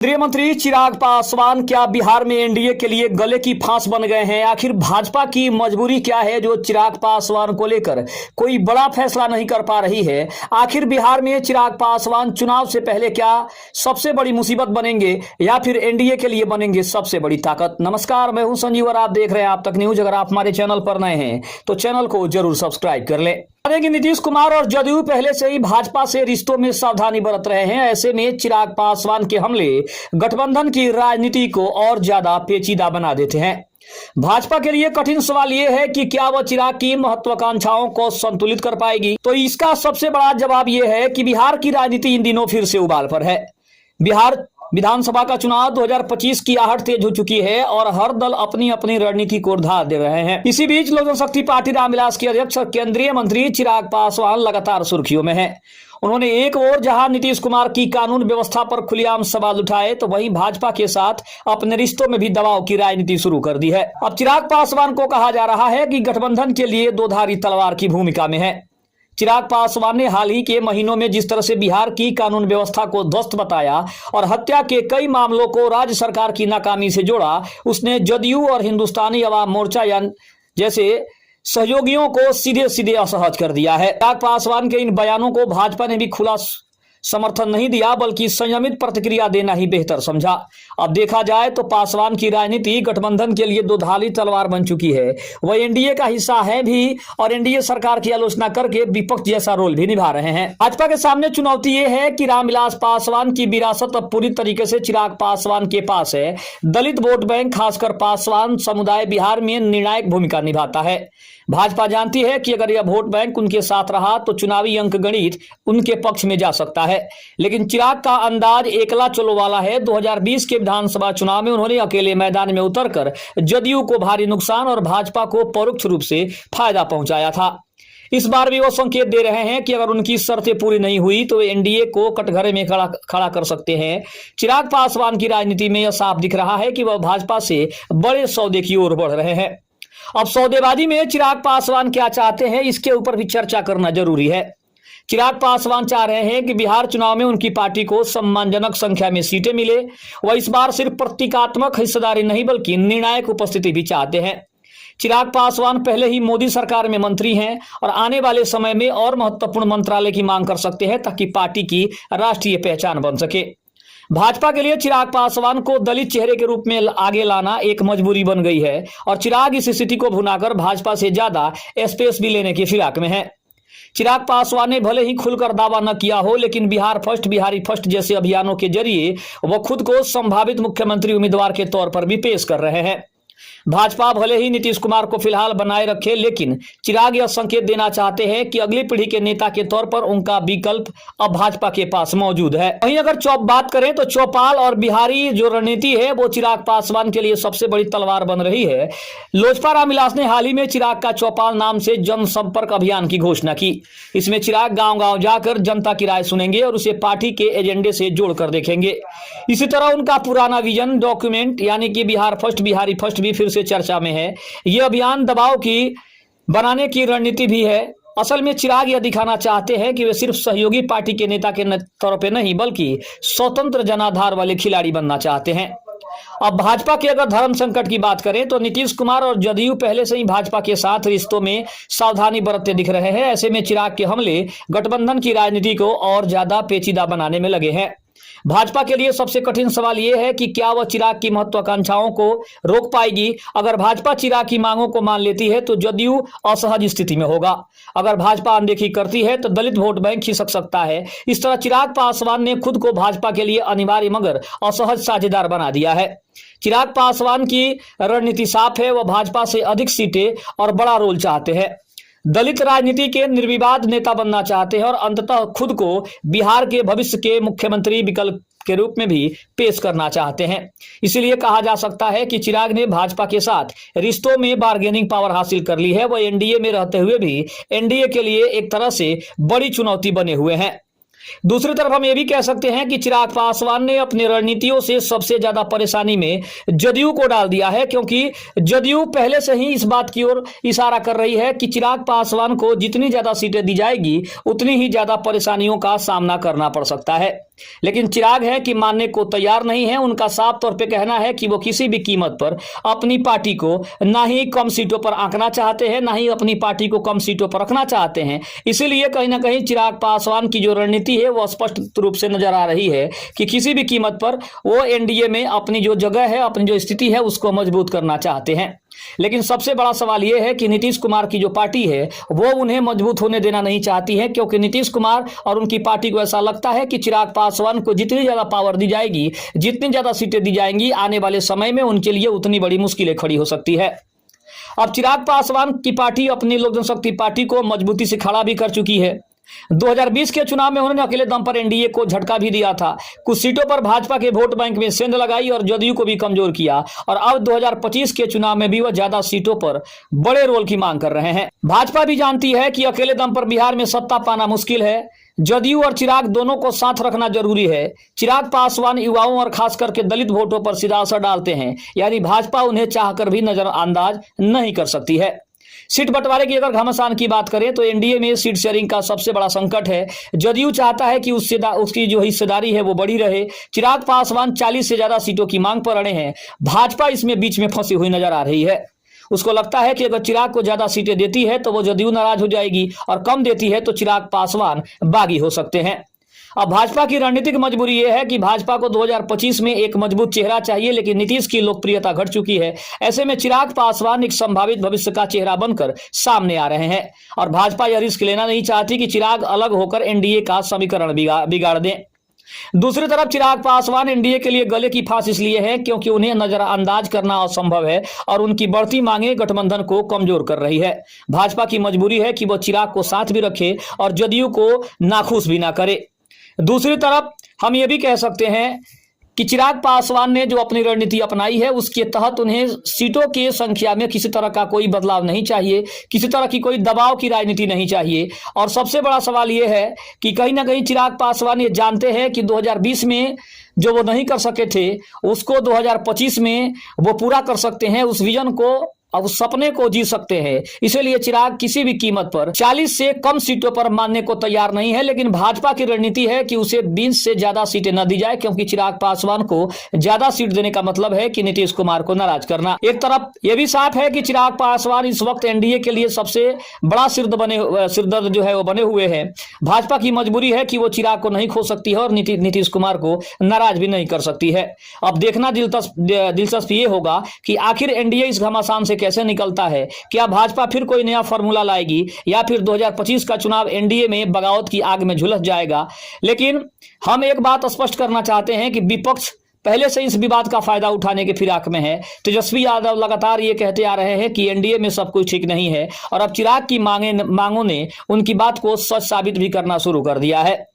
केंद्रीय मंत्री चिराग पासवान क्या बिहार में एनडीए के लिए गले की फांस बन गए हैं? आखिर भाजपा की मजबूरी क्या है जो चिराग पासवान को लेकर कोई बड़ा फैसला नहीं कर पा रही है? आखिर बिहार में चिराग पासवान चुनाव से पहले क्या सबसे बड़ी मुसीबत बनेंगे या फिर एनडीए के लिए बनेंगे सबसे बड़ी ताकत? नमस्कार, मैं हूं संजीव और आप देख रहे हैं आप तक न्यूज। अगर आप हमारे चैनल पर नए हैं तो चैनल को जरूर सब्सक्राइब कर लें। नीतीश कुमार और जदयू पहले से ही भाजपा से रिश्तों में सावधानी बरत रहे हैं। ऐसे में चिराग पासवान के हमले गठबंधन की राजनीति को और ज्यादा पेचीदा बना देते हैं। भाजपा के लिए कठिन सवाल यह है कि क्या वह चिराग की महत्वाकांक्षाओं को संतुलित कर पाएगी। तो इसका सबसे बड़ा जवाब यह है कि बिहार की राजनीति इन दिनों फिर से उबाल पर है। बिहार विधानसभा का चुनाव 2025 की आहट तेज हो चुकी है और हर दल अपनी अपनी रणनीति को धार दे रहे हैं। इसी बीच लोक जनशक्ति पार्टी रामविलास के अध्यक्ष और केंद्रीय मंत्री चिराग पासवान लगातार सुर्खियों में हैं। उन्होंने एक ओर जहां नीतीश कुमार की कानून व्यवस्था पर खुलेआम सवाल उठाए तो वहीं भाजपा के साथ अपने रिश्तों में भी दबाव की राजनीति शुरू कर दी है। अब चिराग पासवान को कहा जा रहा है कि गठबंधन के लिए दो धारी तलवार की भूमिका में है। चिराग पासवान ने हाल ही के महीनों में जिस तरह से बिहार की कानून व्यवस्था को ध्वस्त बताया और हत्या के कई मामलों को राज्य सरकार की नाकामी से जोड़ा, उसने जदयू और हिंदुस्तानी अवाम मोर्चा जैसे सहयोगियों को सीधे सीधे असहज कर दिया है। चिराग पासवान के इन बयानों को भाजपा ने भी खुला समर्थन नहीं दिया बल्कि संयमित प्रतिक्रिया देना ही बेहतर समझा। अब देखा जाए तो पासवान की राजनीति गठबंधन के लिए दो धारी तलवार बन चुकी है। वह एनडीए का हिस्सा है भी और एनडीए सरकार की आलोचना करके विपक्ष जैसा रोल भी निभा रहे हैं। भाजपा के सामने चुनौती यह है कि रामविलास पासवान की विरासत अब पूरी तरीके से चिराग पासवान के पास है। दलित वोट बैंक खासकर पासवान समुदाय बिहार में निर्णायक भूमिका निभाता है। भाजपा जानती है कि अगर यह वोट बैंक उनके साथ रहा तो चुनावी अंक गणित उनके पक्ष में जा सकता है, लेकिन चिराग का अंदाज एकला चलो वाला है। 2020 के विधानसभा चुनाव में उन्होंने अकेले मैदान में उतरकर जदयू को भारी नुकसान और भाजपा को परोक्ष रूप से फायदा पहुंचाया था। इस बार भी वो संकेत दे रहे हैं कि अगर उनकी शर्तें पूरी नहीं हुई तो एनडीए को कटघरे में खड़ा कर सकते हैं। चिराग पासवान की राजनीति में यह साफ दिख रहा है कि वह भाजपा से बड़े सौदे की ओर बढ़ रहे हैं। अब सौदेबाजी में चिराग पासवान क्या चाहते हैं, इसके ऊपर भी चर्चा करना जरूरी है। चिराग पासवान चाह रहे हैं कि बिहार चुनाव में उनकी पार्टी को सम्मानजनक संख्या में सीटें मिले। वह इस बार सिर्फ प्रतीकात्मक हिस्सेदारी नहीं बल्कि निर्णायक उपस्थिति भी चाहते हैं। चिराग पासवान पहले ही मोदी सरकार में मंत्री हैं और आने वाले समय में और महत्वपूर्ण मंत्रालय की मांग कर सकते हैं ताकि पार्टी की राष्ट्रीय पहचान बन सके। भाजपा के लिए चिराग पासवान को दलित चेहरे के रूप में आगे लाना एक मजबूरी बन गई है और चिराग इस स्थिति को भुनाकर भाजपा से ज्यादा स्पेस भी लेने की फिराक में है। चिराग पासवान ने भले ही खुलकर दावा न किया हो, लेकिन बिहार फर्स्ट, बिहारी फर्स्ट जैसे अभियानों के जरिए वह खुद को संभावित मुख्यमंत्री उम्मीदवार के तौर पर भी पेश कर रहे हैं। भाजपा भले ही नीतीश कुमार को फिलहाल बनाए रखे, लेकिन चिराग यह संकेत देना चाहते हैं कि अगली पीढ़ी के नेता के तौर पर उनका विकल्प अब भाजपा के पास मौजूद है। वहीं अगर बात करें तो चौपाल और बिहारी जो रणनीति है वो चिराग पासवान के लिए सबसे बड़ी तलवार बन रही है। लोजपा रामविलास ने हाल ही में चिराग का चौपाल नाम से जनसंपर्क अभियान की घोषणा की। इसमें चिराग गांव-गांव जाकर जनता की राय सुनेंगे और उसे पार्टी के एजेंडे से जोड़कर देखेंगे। इसी तरह उनका पुराना विजन डॉक्यूमेंट यानी कि बिहार फर्स्ट, बिहारी फर्स्ट भी फिर से चर्चा में है। यह अभियान दबाव की बनाने की रणनीति भी है। असल में चिराग यह दिखाना चाहते हैं कि वे सिर्फ सहयोगी पार्टी के नेता के तौर पर नहीं बल्कि स्वतंत्र जनाधार वाले खिलाड़ी बनना चाहते हैं। अब भाजपा के अगर धर्म संकट की बात करें तो नीतीश कुमार और जदयू पहले से ही भाजपा के साथ रिश्तों में सावधानी बरतते दिख रहे हैं। ऐसे में चिराग के हमले गठबंधन की राजनीति को और ज्यादा पेचीदा बनाने में लगे हैं। भाजपा के लिए सबसे कठिन सवाल यह है कि क्या वह चिराग की महत्वाकांक्षाओं को रोक पाएगी। अगर भाजपा चिराग की मांगों को मान लेती है तो जदयू असहज स्थिति में होगा। अगर भाजपा अनदेखी करती है तो दलित वोट बैंक खिसक सकता है। इस तरह चिराग पासवान ने खुद को भाजपा के लिए अनिवार्य मगर असहज साझेदार बना दिया है। चिराग पासवान की रणनीति साफ है, वह भाजपा से अधिक सीटें और बड़ा रोल चाहते हैं। दलित राजनीति के निर्विवाद नेता बनना चाहते हैं और अंततः खुद को बिहार के भविष्य के मुख्यमंत्री विकल्प के रूप में भी पेश करना चाहते हैं। इसीलिए कहा जा सकता है कि चिराग ने भाजपा के साथ रिश्तों में बार्गेनिंग पावर हासिल कर ली है। वह एनडीए में रहते हुए भी एनडीए के लिए एक तरह से बड़ी चुनौती बने हुए हैं। दूसरी तरफ हम ये भी कह सकते हैं कि चिराग पासवान ने अपनी रणनीतियों से सबसे ज्यादा परेशानी में जदयू को डाल दिया है, क्योंकि जदयू पहले से ही इस बात की ओर इशारा कर रही है कि चिराग पासवान को जितनी ज्यादा सीटें दी जाएगी उतनी ही ज्यादा परेशानियों का सामना करना पड़ सकता है। लेकिन चिराग है कि मानने को तैयार नहीं है। उनका साफ तौर पे कहना है कि वो किसी भी कीमत पर अपनी पार्टी को ना ही कम सीटों पर आंकना चाहते हैं, ना ही अपनी पार्टी को कम सीटों पर रखना चाहते हैं। इसीलिए कहीं ना कहीं चिराग पासवान की जो रणनीति है वो स्पष्ट रूप से नजर आ रही है कि किसी भी कीमत पर वो एनडीए में अपनी जो जगह है, अपनी जो स्थिति है, उसको मजबूत करना चाहते हैं। लेकिन सबसे बड़ा सवाल यह है कि नीतीश कुमार की जो पार्टी है वो उन्हें मजबूत होने देना नहीं चाहती है, क्योंकि नीतीश कुमार और उनकी पार्टी को ऐसा लगता है कि चिराग पासवान को जितनी ज्यादा पावर दी जाएगी, जितनी ज्यादा सीटें दी जाएंगी, आने वाले समय में उनके लिए उतनी बड़ी मुश्किलें खड़ी हो सकती है। अब चिराग पासवान की पार्टी अपनी लोक जनशक्ति पार्टी को मजबूती से खड़ा भी कर चुकी है। 2020 के चुनाव में उन्होंने अकेले दम पर एनडीए को झटका भी दिया था। कुछ सीटों पर भाजपा के वोट बैंक में सेंध लगाई और जदयू को भी कमजोर किया, और अब 2025 के चुनाव में भी वह ज्यादा सीटों पर बड़े रोल की मांग कर रहे हैं। भाजपा भी जानती है कि अकेले दम पर बिहार में सत्ता पाना मुश्किल है। जदयू और चिराग दोनों को साथ रखना जरूरी है। चिराग पासवान युवाओं और खास करके दलित वोटों पर सीधा असर डालते हैं, यानी भाजपा उन्हें चाहकर भी नजरअंदाज नहीं कर सकती है। सीट बंटवारे की अगर घमासान की बात करें तो एनडीए में सीट शेयरिंग का सबसे बड़ा संकट है। जदयू चाहता है कि उसकी जो हिस्सेदारी है वो बढ़ी रहे। चिराग पासवान 40 से ज्यादा सीटों की मांग पर अड़े हैं। भाजपा इसमें बीच में फंसी हुई नजर आ रही है। उसको लगता है कि अगर चिराग को ज्यादा सीटें देती है तो वो जदयू नाराज हो जाएगी, और कम देती है तो चिराग पासवान बागी हो सकते हैं। अब भाजपा की रणनीतिक मजबूरी यह है कि भाजपा को 2025 में एक मजबूत चेहरा चाहिए, लेकिन नीतीश की लोकप्रियता घट चुकी है। ऐसे में चिराग पासवान एक संभावित भविष्य का चेहरा बनकर सामने आ रहे हैं, और भाजपा यह रिस्क लेना नहीं चाहती कि चिराग अलग होकर एनडीए का समीकरण बिगाड़ दें। दूसरी तरफ चिराग पासवान एनडीए के लिए गले की फांस इसलिए है क्योंकि उन्हें नजरअंदाज करना असंभव है, और उनकी बढ़ती मांगे गठबंधन को कमजोर कर रही है। भाजपा की मजबूरी है कि वह चिराग को साथ भी रखे और जदयू को नाखुश भी ना करे। दूसरी तरफ हम ये भी कह सकते हैं कि चिराग पासवान ने जो अपनी रणनीति अपनाई है उसके तहत उन्हें सीटों की संख्या में किसी तरह का कोई बदलाव नहीं चाहिए, किसी तरह की कोई दबाव की राजनीति नहीं चाहिए। और सबसे बड़ा सवाल यह है कि कहीं ना कहीं चिराग पासवान ये जानते हैं कि 2020 में जो वो नहीं कर सके थे उसको 2025 में वो पूरा कर सकते हैं। उस विजन को, अब उस सपने को जी सकते हैं। इसीलिए चिराग किसी भी कीमत पर 40 से कम सीटों पर मानने को तैयार नहीं है, लेकिन भाजपा की रणनीति है कि उसे 20 से ज्यादा सीटें न दी जाए, क्योंकि चिराग पासवान को ज्यादा सीट देने का मतलब है कि नीतीश कुमार को नाराज करना। एक तरफ यह भी साफ है कि चिराग पासवान इस वक्त एनडीए के लिए सबसे बड़ा सिरदर्द जो है वो बने हुए हैं। भाजपा की मजबूरी है कि वो चिराग को नहीं खो सकती है और नीतीश कुमार को नाराज भी नहीं कर सकती है। अब देखना दिलचस्प ये होगा कि आखिर एनडीए इस घमासान से कैसे निकलता है। क्या भाजपा फिर कोई नया फॉर्मूला लाएगी, या फिर 2025 का चुनाव एनडीए में बगावत की आग में झुलस जाएगा। लेकिन हम एक बात स्पष्ट करना चाहते हैं कि विपक्ष पहले से इस विवाद का फायदा उठाने के फिराक में है। तेजस्वी यादव लगातार ये कहते आ रहे हैं कि एनडीए में सब कुछ ठीक नहीं है, और अब चिराग की मांगों ने उनकी बात को सच साबित भी करना शुरू कर दिया है।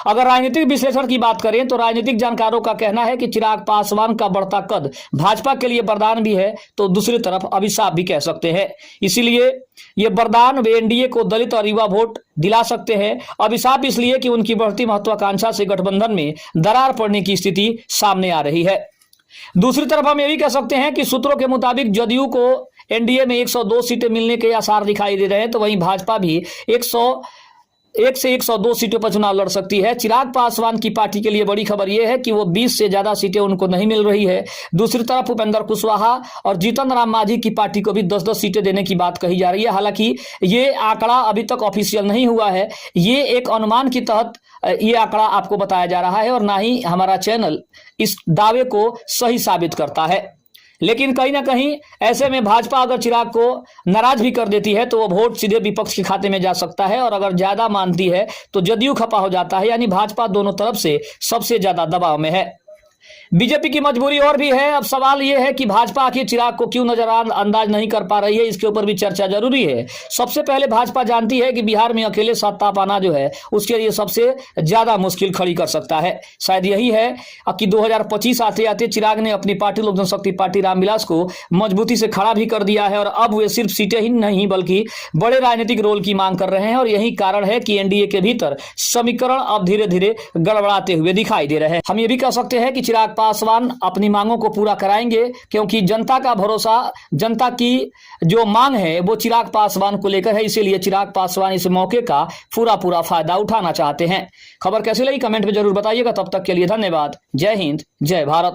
अगर राजनीतिक विश्लेषण की बात करें तो राजनीतिक जानकारों का कहना है कि चिराग पासवान का बढ़ता कद भाजपा के लिए वरदान भी है, तो दूसरी तरफ अभिशाप भी कह सकते हैं। इसीलिए ये वरदान वे एनडीए को दलित और युवा वोट दिला सकते हैं, अभिशाप इसलिए कि उनकी बढ़ती महत्वाकांक्षा से गठबंधन में दरार पड़ने की स्थिति सामने आ रही है। दूसरी तरफ हम ये भी कह सकते हैं कि सूत्रों के मुताबिक जदयू को एनडीए में 102 सीटें मिलने के आसार दिखाई दे रहे हैं, तो वहीं भाजपा भी 101 से 102 सीटों पर चुनाव लड़ सकती है। चिराग पासवान की पार्टी के लिए बड़ी खबर यह है कि वो 20 से ज्यादा सीटें उनको नहीं मिल रही है। दूसरी तरफ उपेंद्र कुशवाहा और जीतन राम मांझी की पार्टी को भी 10-10 सीटें देने की बात कही जा रही है। हालांकि ये आंकड़ा अभी तक ऑफिशियल नहीं हुआ है, ये एक अनुमान के तहत ये आंकड़ा आपको बताया जा रहा है, और ना ही हमारा चैनल इस दावे को सही साबित करता है। लेकिन कहीं ना कहीं ऐसे में भाजपा अगर चिराग को नाराज भी कर देती है तो वो वोट सीधे विपक्ष के खाते में जा सकता है, और अगर ज्यादा मानती है तो जदयू खपा हो जाता है, यानी भाजपा दोनों तरफ से सबसे ज्यादा दबाव में है। बीजेपी की मजबूरी और भी है। अब सवाल यह है कि भाजपा आखिर चिराग को क्यों नजरअंदाज नहीं कर पा रही है, इसके ऊपर भी चर्चा जरूरी है। सबसे पहले भाजपा जानती है कि बिहार में अकेले सत्ता पाना जो है उसके लिए सबसे ज्यादा मुश्किल खड़ी कर सकता है। शायद यही है कि 2025 आते आते चिराग ने अपनी पार्टी लोक जनशक्ति पार्टी रामविलास को मजबूती से खड़ा भी कर दिया है, और अब वे सिर्फ सीटें ही नहीं बल्कि बड़े राजनीतिक रोल की मांग कर रहे हैं, और यही कारण है कि एनडीए के भीतर समीकरण अब धीरे धीरे गड़बड़ाते हुए दिखाई दे रहे हैं। हम ये भी कह सकते हैं कि चिराग पासवान अपनी मांगों को पूरा कराएंगे, क्योंकि जनता का भरोसा, जनता की जो मांग है वो चिराग पासवान को लेकर है। इसीलिए चिराग पासवान इस मौके का पूरा फायदा उठाना चाहते हैं। खबर कैसी लगी कमेंट में जरूर बताइएगा। तब तक के लिए धन्यवाद। जय हिंद, जय भारत।